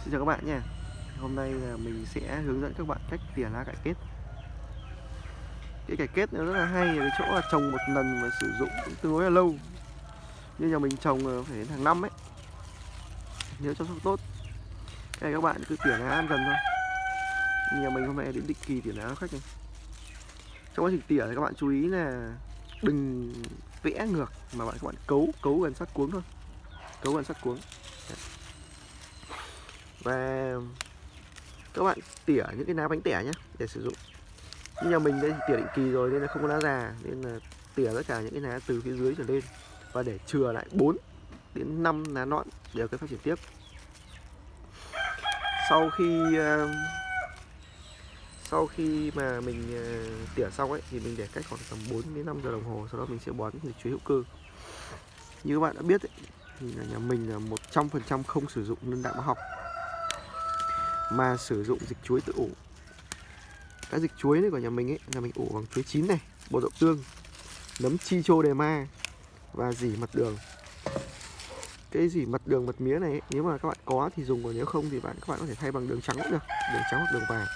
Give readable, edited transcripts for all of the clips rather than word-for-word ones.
Xin chào các bạn nha. Hôm nay là mình sẽ hướng dẫn các bạn cách tỉa lá cải kết. Cái cải kết nó rất là hay ở cái chỗ là trồng một lần và sử dụng cũng tương đối là lâu. Như nhà mình trồng phải đến hàng năm ấy. Nếu chăm sóc tốt. Cái này các bạn cứ tỉa lá ăn dần thôi. Nhà mình hôm nay đến định kỳ tỉa lá khách này. Trong quá trình tỉa thì các bạn chú ý là đừng vẽ ngược mà các bạn cấu gần sát cuống thôi. Cấu gần sát cuống. Và các bạn tỉa những cái lá bánh tẻ nhé để sử dụng. Như nhà mình đây thì tỉa định kỳ rồi nên là không có lá già, nên là tỉa tất cả những cái lá từ phía dưới trở lên và để chừa lại 4 đến 5 lá nõn để cái phát triển tiếp. Sau khi mà mình tỉa xong ấy thì mình để cách khoảng tầm 4 đến 5 giờ đồng hồ, sau đó mình sẽ bón dịch chuối hữu cơ. Như các bạn đã biết ấy, thì là nhà mình là 100% không sử dụng nân đạm hóa học mà sử dụng dịch chuối tự ủ. Cái dịch chuối này của nhà mình ấy là mình ủ bằng chuối chín này, bột đậu tương, nấm chi chô đề ma và dỉ mật đường. Cái dỉ mật đường mật mía này ấy, nếu mà các bạn có thì dùng, còn nếu không thì các bạn có thể thay bằng đường trắng cũng được, đường trắng hoặc đường vàng.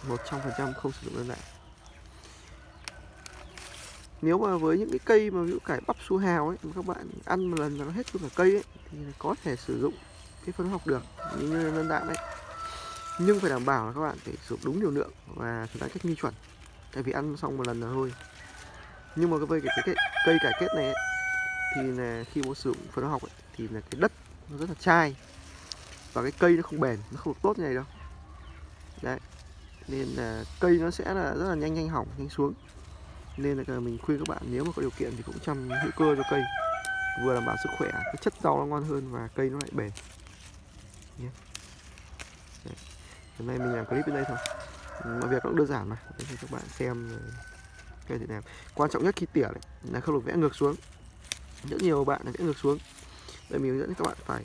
100% không sử dụng đơn đạm. Nếu mà với những cái cây mà ví dụ cải bắp su hào ấy mà các bạn ăn một lần là nó hết luôn cả cây ấy thì có thể sử dụng cái phân hóa học được như đơn đạm ấy. Nhưng phải đảm bảo là các bạn phải sử dụng đúng liều lượng và thời gian cách nghi chuẩn. Tại vì ăn xong một lần là thôi. Nhưng mà với cái cây cải kết này ấy, thì là khi mà sử dụng phân hóa học ấy, thì là cái đất nó rất là chai và cái cây nó không bền, nó không được tốt như này đâu. Đấy, nên là cây nó sẽ là rất là nhanh hỏng, nhanh xuống. Nên là mình khuyên các bạn nếu mà có điều kiện thì cũng chăm hữu cơ cho cây, vừa đảm bảo sức khỏe, cái chất rau nó ngon hơn và cây nó lại bền nhé. Hôm nay mình làm clip đến đây thôi, mọi việc cũng đơn giản mà để cho các bạn xem cây Việt Nam. Quan trọng nhất khi tỉa này là không được vẽ ngược xuống. Rất nhiều bạn là vẽ ngược xuống. Đây mình hướng dẫn các bạn phải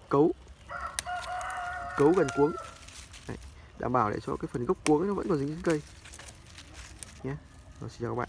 cấu gần cuống. Đấy, đảm bảo để cho cái phần gốc cuống nó vẫn còn dính trên cây nhé. Rồi, xin chào các bạn.